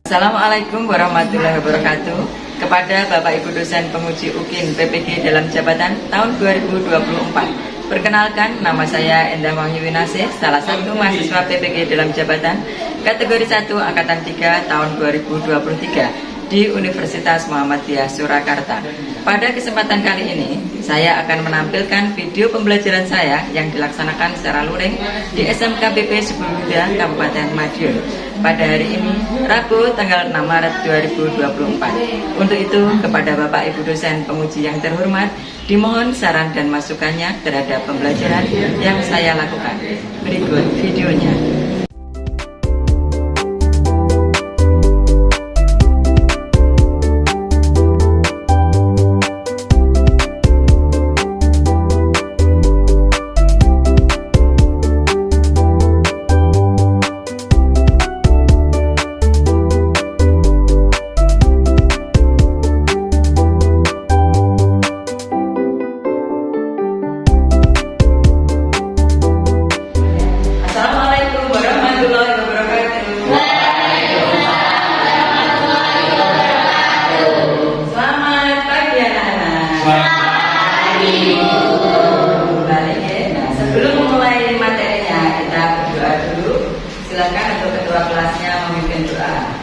Assalamualaikum warahmatullahi wabarakatuh. Kepada Bapak Ibu dosen penguji UKIN PPG dalam jabatan tahun 2024. Perkenalkan, nama saya Endah Wahyuwinasih, salah satu mahasiswa PPG dalam jabatan kategori 1 Angkatan 3 tahun 2023 di Universitas Muhammadiyah Surakarta. Pada kesempatan kali ini, saya akan menampilkan video pembelajaran saya yang dilaksanakan secara luring di SMK BP Subuhuda, Kabupaten Madiun pada hari ini, Rabu tanggal 6 Maret 2024. Untuk itu, kepada Bapak Ibu dosen penguji yang terhormat, dimohon saran dan masukannya terhadap pembelajaran yang saya lakukan. Berikut videonya. Sebelum memulai materinya, kita berdoa dulu. Silakan untuk ketua kelasnya memimpin doa.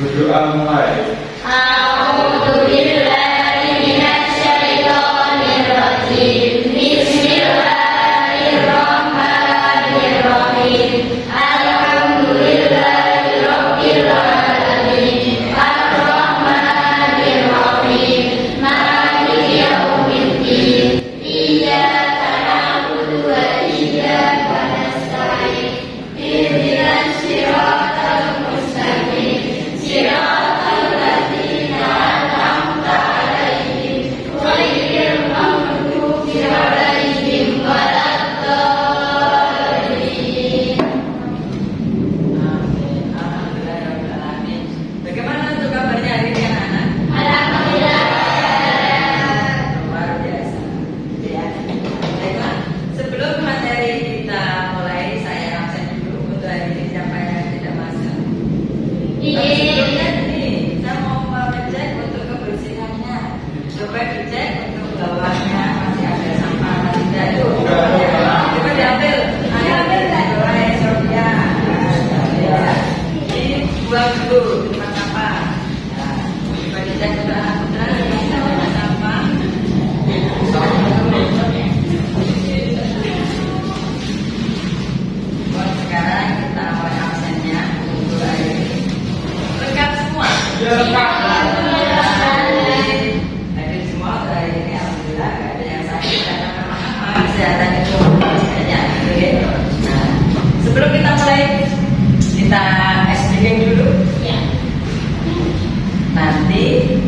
Berdoa mulai. A'udzubillahi minasyaitonirrajim. Bismillahirrahmanirrahim. Alhamdulillahi rabbil alamin. Ar-Rahmanir-Rahim. Maliki yaumiddin. Iyyaka na'budu wa iyyaka nasta'in. Ihdinas siratal mustaqim. Siratal ladzina an'amta 'alaihim ghairil maghdubi 'alaihim waladdallin. Amin. Alhamdulillahirrahmanirrahim. Bagaimana untuk kabarnya hari ini anak-anak? Alhamdulillah. Luar biasa. Ya. Baiklah, sebelum materi kita mulai, saya absen dulu untuk hari ini siapa yang tidak masuk. Tapi sebelumnya nih, saya mau mengecek untuk kebersihannya. Coba dicek untuk bawahnya masih ada sampah atau tidak itu. Coba diambil. Ayo ambil lah, Sofia. Ya. Dibuang dulu di tempat sampah. Nah, coba dicek untuk anak putra yang ada sampah. Sekarang kita mulai absennya untuk hari ini. Lengkap semua. Hadir semua untuk hari ini. Alhamdulillah gak ada yang sakit karena memang kesehatan itu banyak. Nah, sebelum kita mulai, kita SBG dulu. Nanti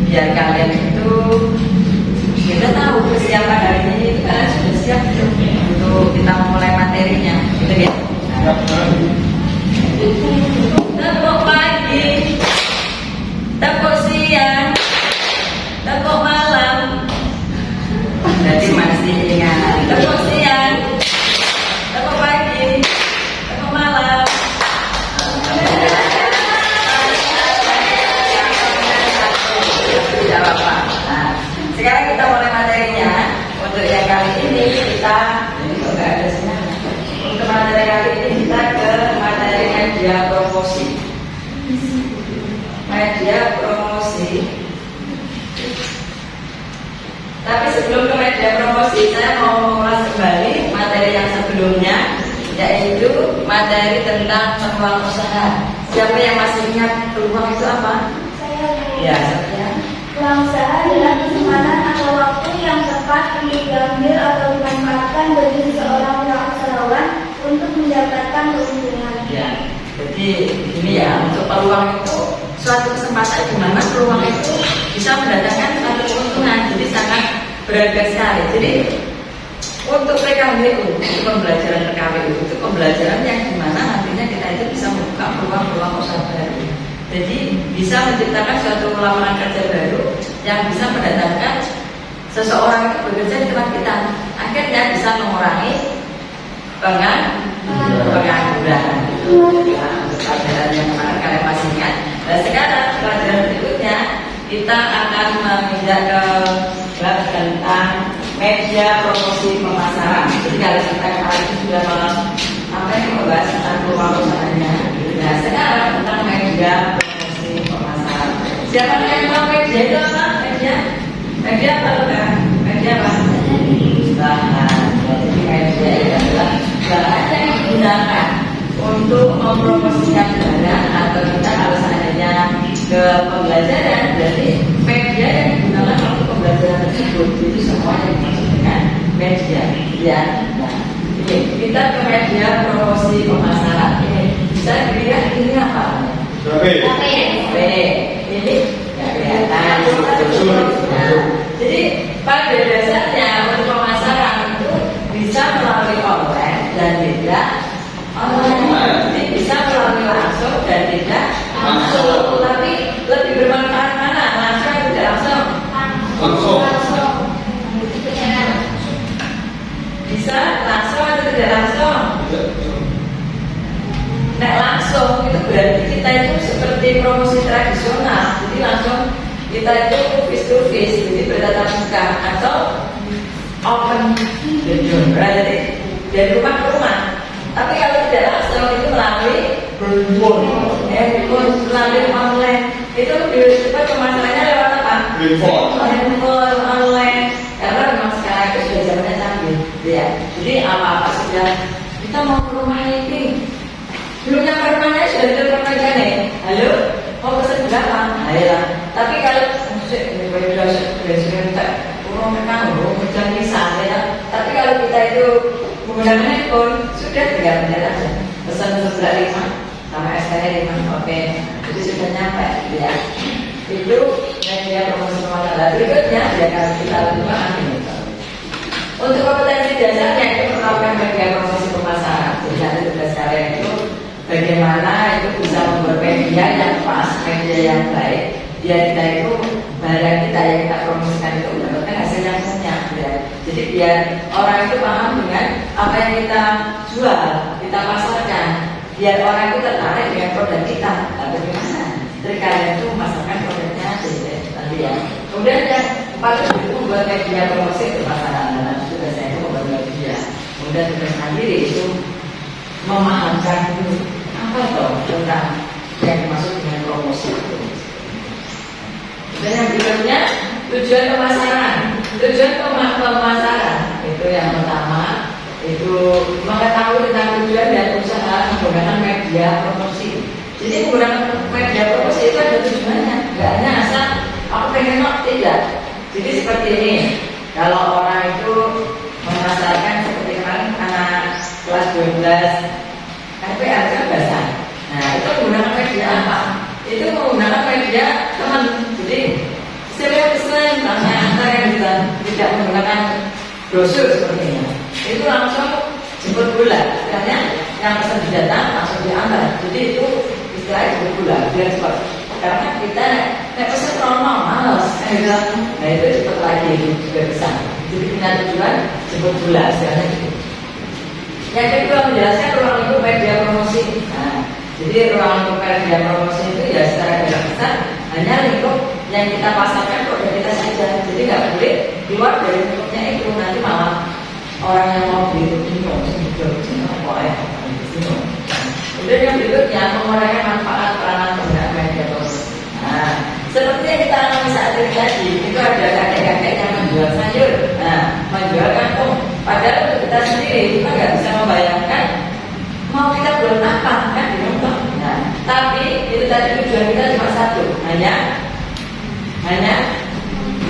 biar kalian itu kita tahu persiapan hari ini itu kalian sudah siap belum untuk kita mulai materinya, gitu ya. Tepuk pagi, tepuk siang, tepuk malam. Jadi masih ingat tepuk siang, tepuk pagi, tepuk malam. Tidak apa-apa. Nah, sekarang kita mulai materinya. Untuk yang kali ini kita untuk materi kali ini kita ke materi media promosi. Media promosi. Tapi sebelum ke media promosi, saya mau mengulas kembali materi yang sebelumnya, yaitu materi tentang peluang usaha. Siapa yang masih ingat peluang itu apa? Ya, Sofia. Peluang usaha adalah kesempatan atau waktu yang tepat untuk diambil atau dimanfaatkan bagi seseorang usahawan untuk mendapatkan keuntungan. Ya, jadi ini ya, untuk peluang itu suatu kesempatan di mana peluang itu bisa mendatangkan suatu keuntungan, jadi sangat berharga sekali. Jadi untuk PKWU, pembelajaran PKWU itu pembelajaran yang dimana nantinya kita itu bisa membuka peluang-peluang usaha baru. Jadi bisa menciptakan suatu lapangan kerja baru yang bisa mendatangkan seseorang itu bekerja di tempat kita. Akhirnya bisa mengurangi pengangguran. Pelajaran yang kemarin kalian masih ingat. kita akan menginjak ke bab tentang media promosi pemasaran. Jadi kalau kita kemarin itu sudah membahas tentang pemasarannya. Nah, sekarang tentang media promosi pemasaran. Siapa yang tahu media itu apa? Media apa bukan? Media apa? Bahan. Jadi media itu adalah bahan yang digunakan untuk mempromosikan barang atau kita kalau seandainya ke pembelajaran, berarti media yang digunakan untuk pembelajaran tersebut itu semuanya dimaksud dengan media. Ya, nah, ini kita ke media promosi pemasaran. Ini bisa dilihat ini apa? Ini nggak kelihatan. Nah, jadi pada dasarnya untuk pemasaran itu bisa melalui online dan tidak online. Jadi bisa melalui langsung dan tidak langsung. Tapi lebih bermanfaat mana? Langsung atau tidak langsung? Langsung. Bisa langsung atau tidak langsung? Nah, langsung itu berarti kita itu seperti promosi tradisional. Jadi langsung kita itu face to face, jadi bertatap muka atau open gedung, berarti dari rumah ke rumah. Tapi kalau tidak langsung itu melalui handphone, melalui online. Itu lebih cepat pemasarannya lewat apa? Handphone, online. Karena memang sekarang itu sudah zamannya canggih, ya. Jadi apa-apa sudah kita mau ke rumah ini. Belum nyampe rumahnya sudah telepon aja nih. Halo, mau pesan berapa? Ayolah. Tapi kalau tapi kalau kita itu menggunakan handphone sudah tinggal benar aja. Pesan sebelah 5 sama SKnya 5, oke. Jadi sudah nyampe, ya. Itu media promosi pemasaran. Berikutnya ya kalau kita lakukan ini. Untuk kompetensi dasarnya itu melakukan media promosi pemasaran. Jadi nanti tugas kalian itu bagaimana itu bisa membuat media yang pas, media yang baik. Biar kita itu barang kita yang kita promosikan itu mendapatkan hasil yang banyak, ya. Jadi biar orang itu paham dengan apa yang kita jual, kita pasarkan. Biar orang itu tertarik dengan produk kita. Lalu bagaimana? Jadi kalian itu memasarkan produknya aja, nanti ya. Kemudian yang paling itu membuat media promosi itu pasaran. Dan tugas saya itu membuat media. Kemudian tugas mandiri itu memahamkan itu apa itu tentang yang dimaksud dengan promosi itu. Dan yang berikutnya tujuan pemasaran. Tujuan pemasaran itu yang pertama itu mengetahui tentang tujuan dan usaha menggunakan media promosi. Jadi menggunakan media promosi itu ada tujuannya, nggak hanya asal aku pengen tidak. Jadi seperti ini, kalau orang itu memasarkan seperti kemarin anak kelas 12 RPL kan bahasa. Nah itu menggunakan media apa? Itu menggunakan media teman. Jadi sering antara yang tidak menggunakan brosur seperti ini, itu langsung jemput bola. Karena yang pesan datang langsung diantar. Jadi itu istilahnya jemput bola, biar cepat. Karena kita pesan normal, malas. Nah itu cepat lagi itu juga bisa. Jadi punya tujuan jemput bola, istilahnya gitu. Yang kedua menjelaskan ruang lingkup media promosi. Nah, jadi ruang lingkup media promosi itu ya secara garis besar hanya lingkup yang kita pasarkan produk kita saja. Jadi nggak boleh keluar dari lingkupnya itu, nanti malah orang yang mau beli itu bingung, Kemudian yang berikutnya mengurangi manfaat peranan penggunaan media promosi. Nah, seperti yang kita alami saat ini tadi, itu ada kakek-kakek yang menjual sayur, menjual kangkung. Padahal untuk kita sendiri kita nggak bisa membayangkan mau kita buat apa kan di rumah. Nah, tapi itu tadi tujuan kita cuma satu, hanya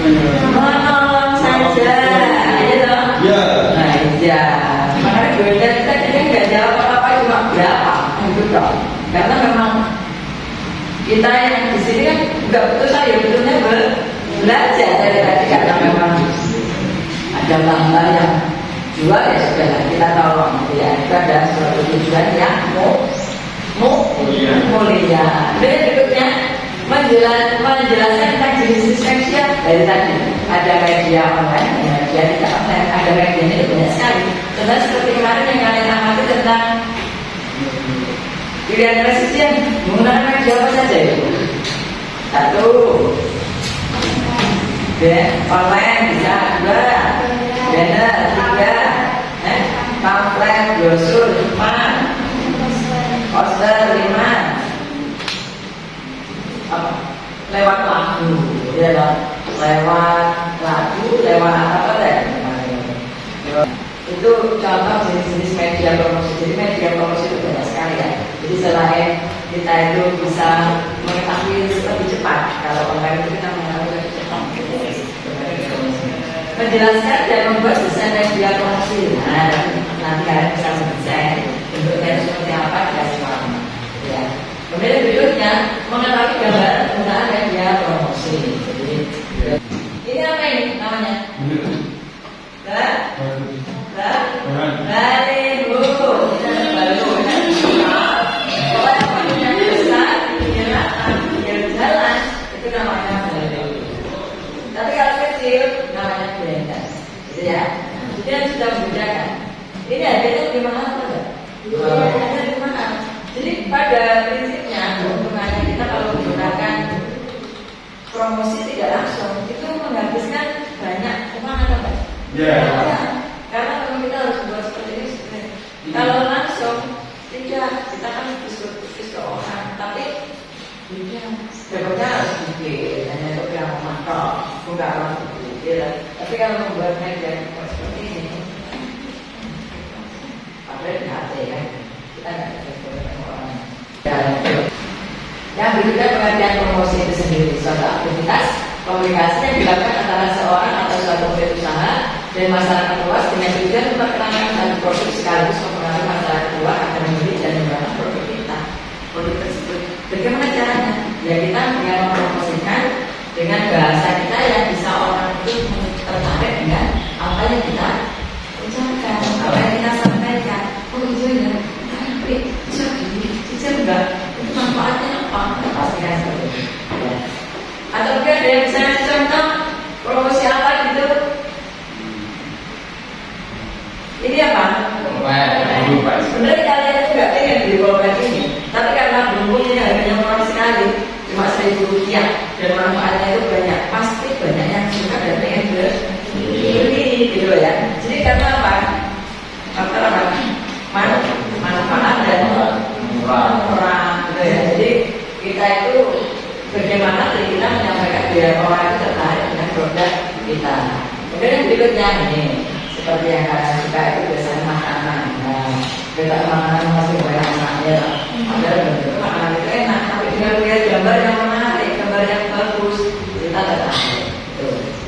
menolong saja, ya toh? Ya. Nah, iya. Makanya beda kita jadi nggak jawab apa-apa, cuma berapa, gitu toh. Karena memang kita yang di sini kan nggak butuh saya, butuhnya belajar dari tadi karena memang ada bangga yang jual ya sudah kita tolong, ya. Itu ada suatu tujuan yang mulia. Dan berikutnya menjelaskan tentang jenis media dari tadi. Ada media online, media tidak online, ada media ini banyak sekali. Contohnya seperti kemarin yang kalian amati tentang pilihan presiden, menggunakan media apa saja itu? Satu, Online bisa 2, banner 3, pamflet, brosur 5, poster 5, apa? Lewat lagu, ya dong. Lewat lagu, lewat apa deh? Itu contoh jenis-jenis media promosi. Jadi media promosi itu banyak sekali ya. Jadi selain kita itu bisa mengetahui lebih cepat, kalau online itu kita mengetahui lebih cepat. Menjelaskan dan membuat desain media promosi. Nah, nanti kalian bisa mendesain bentuknya itu seperti apa dikasih warna. Ya. Kemudian berikutnya mengetahui gambaran penggunaan media promosi. Jadi ini apa ini namanya? Baliho. Pokoknya punya besar, pinggir jalan itu namanya baliho. Tapi kalau kecil namanya banner, gitu ya. Dia sudah membedakan. Ini adanya di mana saja? Ada di mana? Jadi pada prinsipnya keuntungannya kita kalau menggunakan promosi tidak langsung itu menghabiskan banyak uang atau enggak? Karena kalau kita harus buat seperti ini sebenarnya. Kalau langsung tidak, kita kan diskusi ke orang, tapi dapatnya harus bikin, hanya untuk yang mantap, bukan langsung bikin. Tapi kalau membuat media seperti ini, padahal di hati kan, kita nggak bisa berbuat orang. Yang berikutnya pengertian promosi itu sendiri, suatu aktivitas komunikasi yang dilakukan antara seorang atau suatu unit usaha dan masyarakat luas dengan tujuan memperkenalkan satu produk sekaligus mempengaruhi masyarakat luas akan membeli dan menggunakan produk kita. Produk tersebut. Bagaimana caranya? Ya kita dengan mempromosikan dengan bahasa kita yang bisa orang itu tertarik dengan apa yang kita ucapkan, apa yang kita sampaikan. Oh iya ya, tapi bisa gini, bisa enggak? Itu manfaatnya apa? Pastikan seperti itu. Ya. Atau mungkin ada yang bisa ngasih contoh promosi apa gitu? Ini apa? Sebenarnya kalian itu nggak pengen beli pulpen ini, tapi karena bukunya harganya murah sekali, cuma Rp1.000 dan manfaatnya itu banyak, pasti banyak yang suka dan pengen beli, gitu ya. Jadi karena apa? Faktor apa? Manfaat dan murah, gitu ya. Jadi kita itu bagaimana kita menyampaikan biar orang itu tertarik dengan produk kita. Kemudian yang berikutnya ini seperti yang kalian suka itu biasanya makanan. Nah, kita makanan masih banyak anaknya. Ada bentuk makanan itu enak, tapi dengan melihat gambar yang menarik, gambar yang bagus, kita tertarik.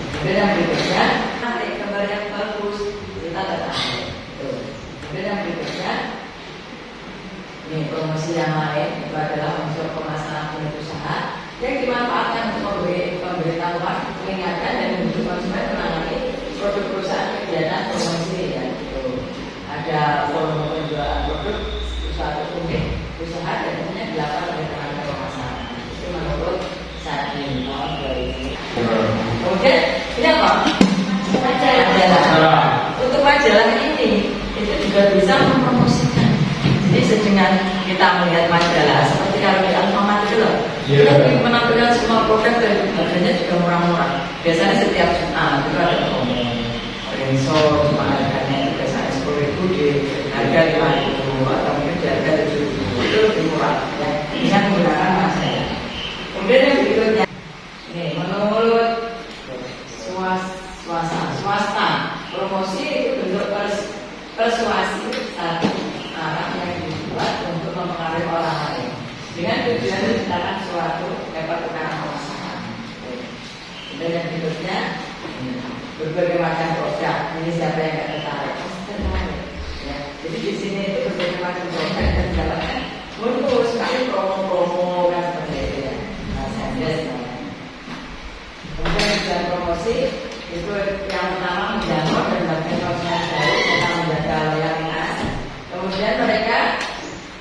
Kemudian yang berikutnya, gambar yang bagus, kita tertarik. Kemudian yang berikutnya, ini promosi yang lain itu adalah unsur pemasaran unit usaha yang dimanfaatkan untuk pemberitahuan, mengingatkan dan membantu konsumen menangani produk perusahaan kegiatan promosi ya gitu. Ada volume penjualan produk suatu unit usaha dan tentunya dilakukan oleh tenaga pemasaran. Itu menurut Sadin tahun 2000. Kemudian ini apa? Majalah. Untuk majalah ini itu juga bisa mempromosikan. Jadi dengan kita melihat majalah seperti kalau di Alfamart itu loh, kita menampilkan semua produk dan harganya juga murah-murah. Biasanya setiap Jumat itu ada promo. Rensor cuma harganya itu biasanya 10.000 di harga 5.000 atau mungkin di harga 7.000 itu lebih murah ya. Dengan menggunakan majalah. Kemudian yang berikutnya, ini menurut swasta promosi itu bentuk persuasi satu arah yang dibuat untuk mempengaruhi orang lain dengan tujuan menciptakan suatu pertukaran pemasaran. Dan yang berikutnya berbagai macam produk. Ini siapa yang nggak tertarik? Ya. Jadi di sini itu berbagai macam produk dan mendapatkan bonus, sekali promo-promo kan seperti itu ya. Nah, saya kemudian tujuan promosi itu yang pertama menjangkau dan mendapatkan konsumen baru serta menjaga loyalitas. Kemudian mereka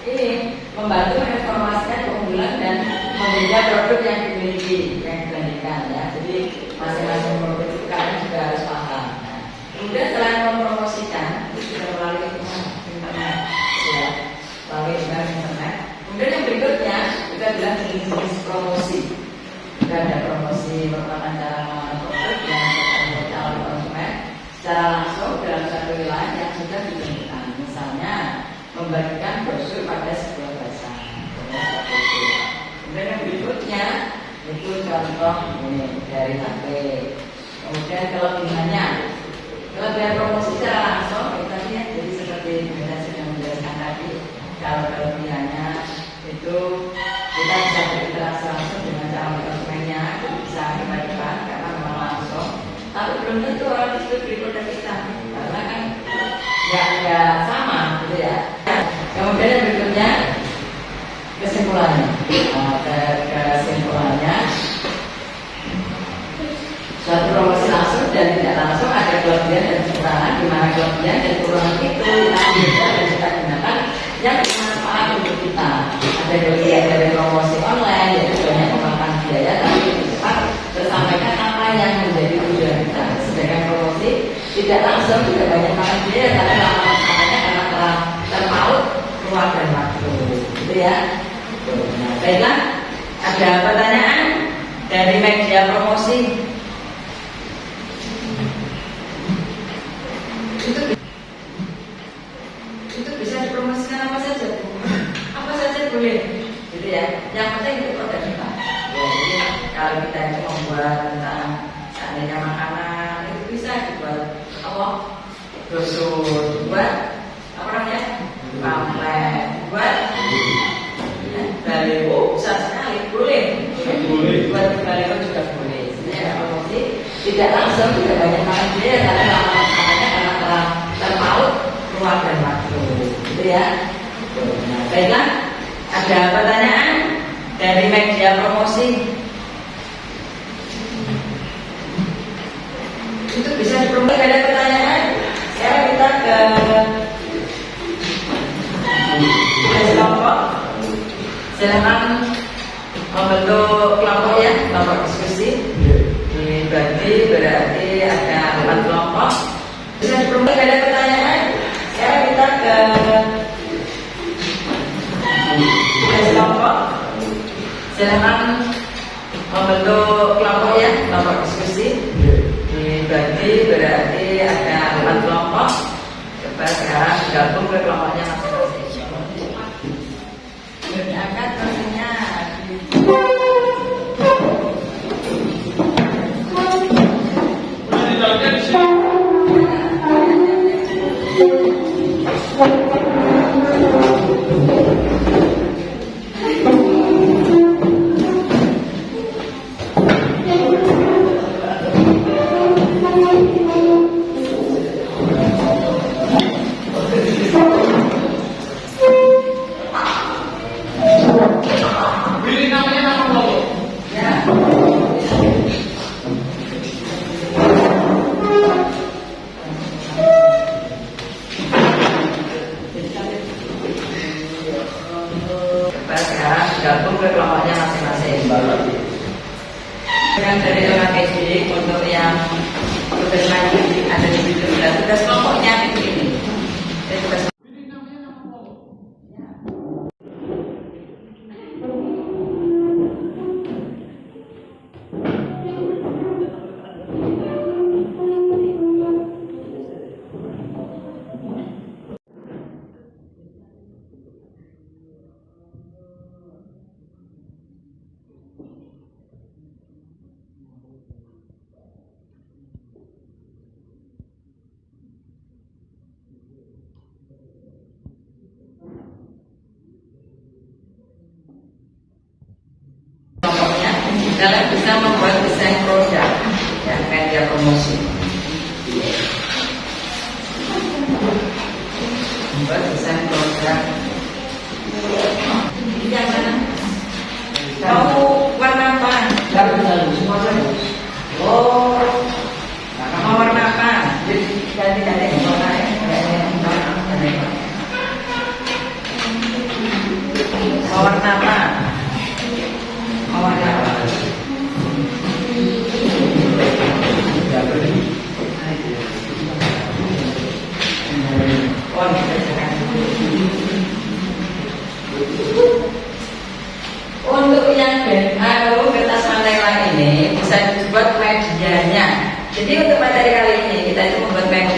ini membantu menginformasikan keunggulan dan membeda produk yang dimiliki, yang dibandingkan ya. Jadi masing-masing produk itu kalian juga harus paham. Nah, kemudian selain mempromosikan itu juga melalui internet, ya, melalui internet. Kemudian yang berikutnya kita bilang jenis-jenis promosi. Kita ada promosi merupakan cara mengenal produk secara langsung dalam satu wilayah yang sudah ditentukan. Misalnya membagikan brosur pada sebuah bahasa. Kemudian yang berikutnya itu contoh ini dari HP. Kemudian kelebihannya, kelebihan promosi secara langsung kita lihat jadi seperti kita sudah menjelaskan tadi. Kalau kelebihannya itu kita bisa berinteraksi langsung dengan calon konsumennya, bisa kita karena memang langsung. Tapi belum tentu orang itu beli produk kita karena kan ya sama gitu ya. Kemudian yang berikutnya kesimpulannya. Kesimpulannya suatu promosi langsung dan tidak langsung ada kelebihan dan kekurangan, di mana kelebihan dan kekurangan itu kita dan kita gunakan yang bermanfaat untuk kita. Ada kelebihan dari promosi online yaitu banyak memakan biaya tapi lebih cepat tersampaikan apa yang menjadi tujuan kita. Sedangkan promosi tidak langsung tidak banyak makan biaya tapi lama tersampainya karena terpaut ruang dan waktu, gitu ya. Nah, baiklah, ada pertanyaan dari media promosi? Itu bisa dipromosikan apa saja, apa saja boleh, gitu ya. Yang penting itu produk kita. Ya, jadi kalau kita itu membuat tentang seandainya makanan itu bisa dibuat apa? Brosur, buat apa namanya? Pamflet, buat baliho, bisa sekali, boleh. Buat baliho juga boleh. Sebenarnya promosi tidak langsung tidak banyak makan biaya karena lama makanya karena terpaut ruang dan waktu, gitu ya. Nah, baiklah, ada pertanyaan dari media promosi? Itu bisa dipromosikan. Ada pertanyaan? Sekarang kita ke kelompok. Silakan membentuk kelompok ya, kelompok diskusi. Dibagi berarti ada 4 kelompok. Bisa dipromosikan. Ada pertanyaan? Sekarang kita ke kelompok. Silakan membentuk kelompok ya, kelompok diskusi. Dibagi berarti ada 4 kelompok. Coba sekarang gabung ke kelompoknya masing-masing. Diangkat kursinya. Sekarang gabung ke kelompoknya masing-masing. Dengan dari LKPD untuk yang tugas mandiri ada di situ, tugas kelompoknya ini. Tugas kalian bisa membuat desain produk yang media promosi. Membuat desain produk. Yang mana? Mau warna apa? Oh, mau warna apa? Jadi ganti-ganti warnanya. Mau warna apa? Mau warna apa? Untuk yang kertas Manila ini bisa dibuat medianya. Jadi untuk materi kali ini kita itu membuat media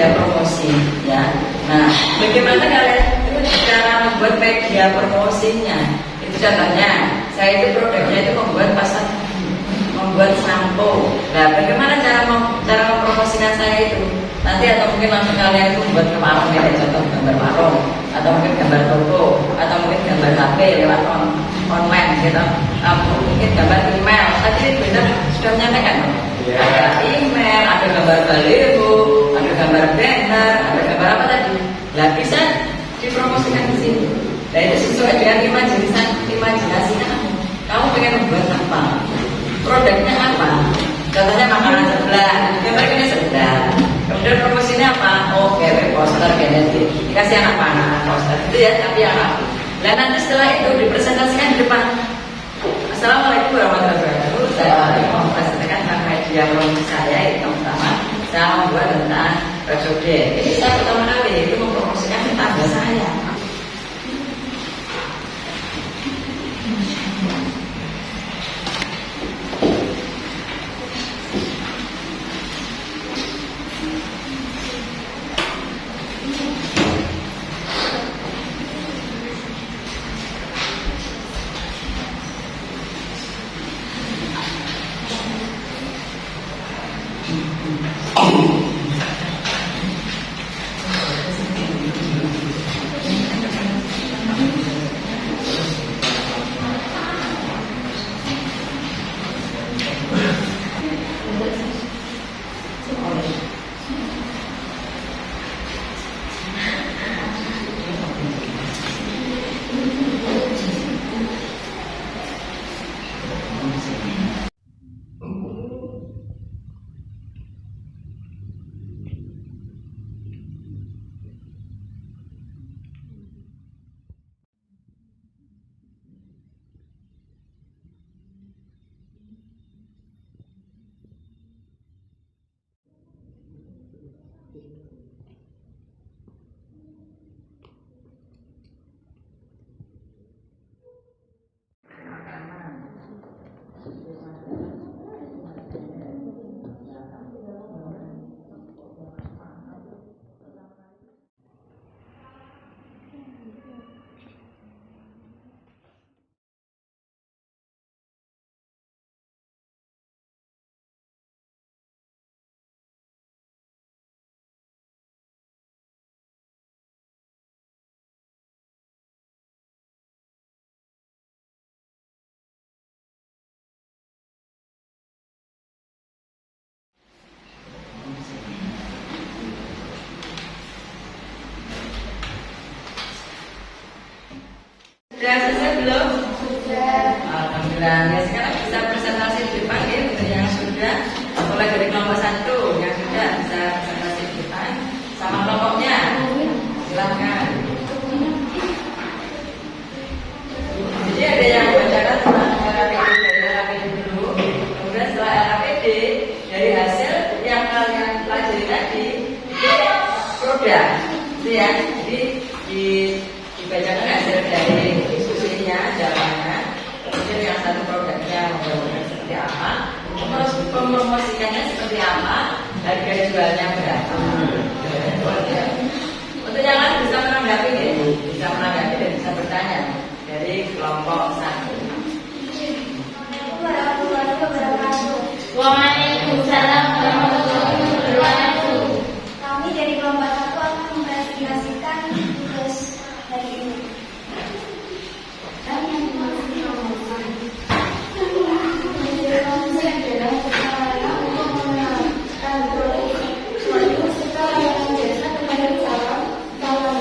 promosi ya. Nah, bagaimana kalian cara membuat media promosinya? Itu contohnya, saya itu produknya itu membuat sampo. Nah, bagaimana cara mempromosikan saya itu? Nanti atau mungkin langsung kalian itu membuat ke warung ya, contoh gambar warung, atau mungkin gambar toko, atau mungkin gambar HP lewat online gitu, atau mungkin gambar email. Tadi benar sudah menyampaikan. Iya. Ada email, ada gambar baliho, ada gambar banner, ada gambar apa tadi? Nah, bisa dipromosikan di sini. Nah, itu sesuai dengan imajinasi kamu. Kamu pengen membuat apa? Produknya apa? Contohnya makanan sebelah, gambar ini sebelah. Kemudian promosinya apa? Oh, kayak poster genetik. Dikasih anak panah poster itu ya, tapi anak. Dan nanti setelah itu dipresentasikan di depan. Assalamualaikum warahmatullahi wabarakatuh. Saya mau presentasikan tentang media promosi saya yang pertama. Saya membuat tentang episode. Ini saya pertama kali itu mempromosikan tetangga saya. Sudah selesai belum? Sudah. Alhamdulillah. Ya, sekarang bisa presentasi di depan ya, untuk yang sudah. Mulai dari kelompok 1 yang sudah bisa presentasi di depan sama kelompoknya. Silakan. Jadi ada yang bacakan tentang RAPD dari RAPD dulu. Kemudian setelah RAPD dari hasil yang kalian pelajari tadi itu produk, itu ya. Jadi dibacakan hasil dari diskusinya, jawabannya. Kemudian yang satu produknya model-model seperti apa, terus mempromosikannya seperti apa, harga jualnya berapa. Untuk yang lain bisa menanggapi ya, bisa menanggapi dan bisa bertanya dari kelompok 1. Warahmatullahi wabarakatuh. Waalaikumsalam warahmatullahi wabarakatuh. Kami dari kelompok 1 akan mempresentasikan tugas hari ini. Dan yang promosi adalah sarana untuk mengenalkan produk suatu serta layanan jasa kepada calon.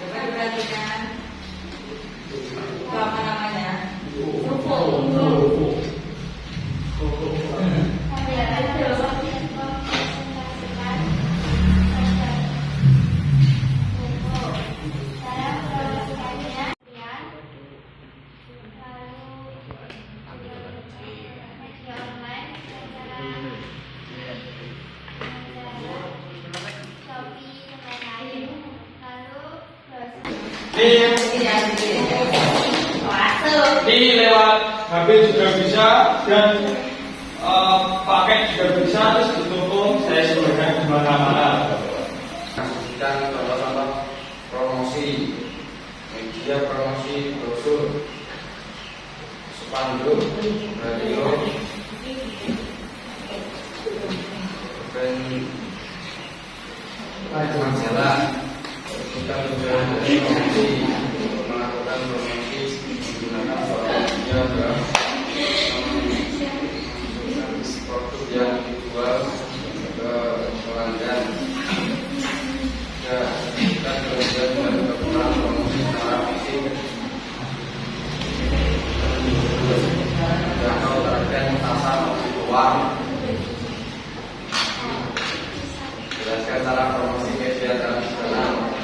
Coba diperhatikan. Itu apa namanya? Ini lewat HP juga bisa dan pakai juga bisa, terus ditutup saya sebarkan di mana-mana. Saksikan contoh-contoh promosi, media promosi, brosur, spanduk, radio, dan majalah. Kita juga promosi, melakukan promosi menggunakan sosial media dalam produk yang dijual ke pelanggan. Ya, kita kemudian melakukan promosi secara fisik. Jangkau target pasar uang. Jelaskan cara promosi media tradisional.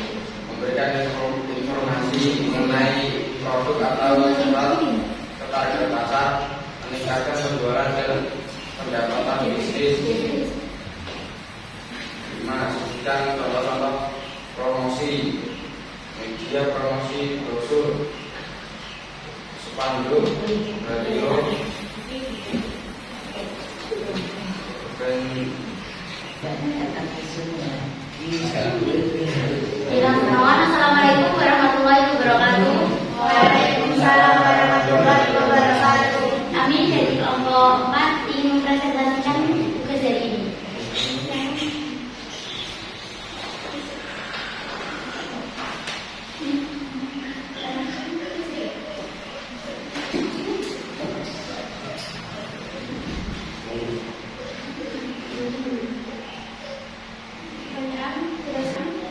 Memberikan informasi mengenai produk atau jual ke target pasar, meningkatkan penjualan dan pendapatan bisnis. 5. Saksikan contoh-contoh promosi, media promosi, brosur, spanduk, radio, dan Assalamualaikum warahmatullahi wabarakatuh. Waalaikumsalam warahmatullahi wabarakatuh. Amin dari kelompok 4 ingin mempresentasikan tugas hari ini.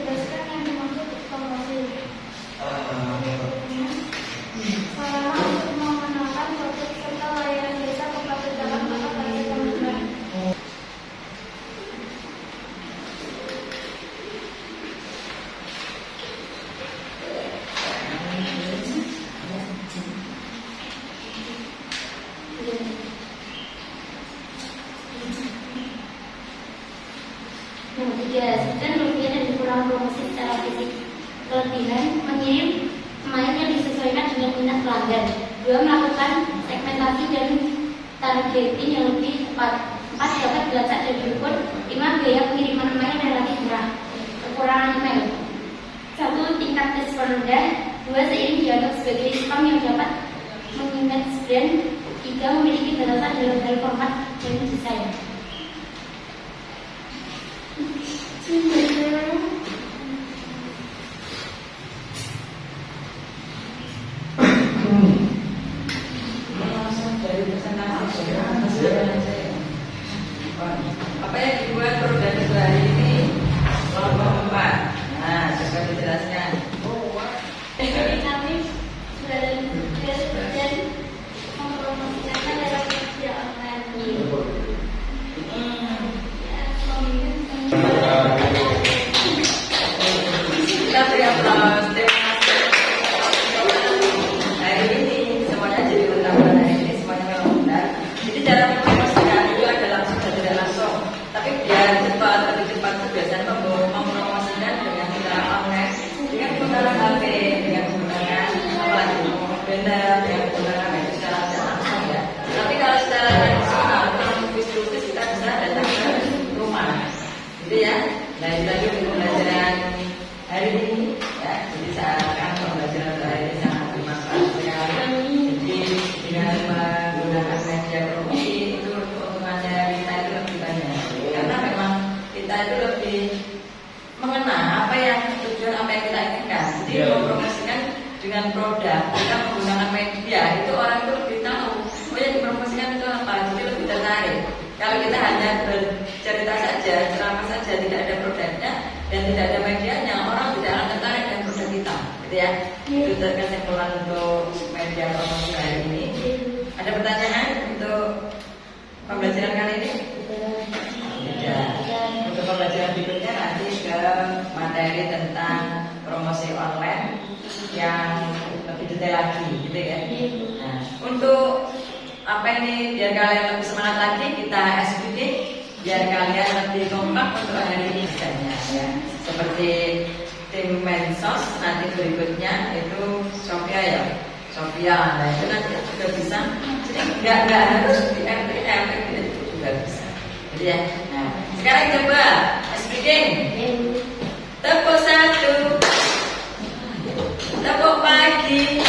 Jelaskan yang dimaksud promosi. Sarana untuk mengenalkan produk serta layanan jasa kepada calon atau target pembeli. Yang ketiga, dan kelebihan dan kekurangan promosi secara fisik. Kelebihan mengirim pemain yang disesuaikan dengan minat pelanggan. 2. Melakukan segmentasi dan targeting yang lebih tepat. 4. Dapat dilacak dan diukur. 5. Biaya pengiriman email relatif murah. Kekurangan email. 1. Tingkat respon rendah. 2. Seiring dianggap sebagai spam yang dapat mengimage brand. 3. Memiliki batasan dalam hal format dan desain. Langsung dari presentasi apa yang dibuat produk itu hari ini? Kelompok 4. Nah, coba dijelaskan. Jadi kami sudah dan mempromosikannya lewat media online. Kita beri aplaus. Terima kasih. Hari ini semuanya jadi pertama. Hari ini semuanya benar. Jadi cara mempromosikan itu adalah sudah tidak langsung, tapi biar cepat, lebih cepat itu biasanya mempromosikan dengan cara online, dengan menggunakan HP, dengan menggunakan apalagi banner, dengan menggunakan media secara tidak langsung ya. Tapi kalau secara tradisional, kalau bisnis kita bisa datang ke rumah, gitu ya. Nah ini lagi pembelajaran hari ini ya. Jadi seakan pembelajaran hari ini sangat bermanfaat sekali. Jadi dengan menggunakan media promosi itu keuntungannya kita itu lebih banyak, karena memang kita itu lebih mengenal apa yang tujuan, apa yang kita inginkan. Jadi mempromosikan dengan produk, kita menggunakan media itu orang itu lebih tahu oh yang dipromosikan itu apa, jadi lebih tertarik. Kalau kita hanya bercerita saja, ceramah saja, tidak ada produknya dan tidak ada medianya, orang tidak akan tertarik dengan produk kita. gitu ya. Itu kesimpulan untuk media promosi hari ini. Ada pertanyaan untuk pembelajaran kali ini? Tidak. Untuk pembelajaran berikutnya nanti ke materi tentang promosi online yang lebih detail lagi, gitu ya. Nah, untuk apa ini biar kalian lebih semangat lagi, kita SPD biar kalian lebih kompak untuk hari ini misalnya ya. Seperti tim mensos nanti berikutnya itu Sofia ya. Sofia, nah itu nanti juga bisa. Jadi nggak harus di MTM itu juga bisa. Jadi ya. Nah, sekarang coba speaking. Tepuk 1, tepuk pagi.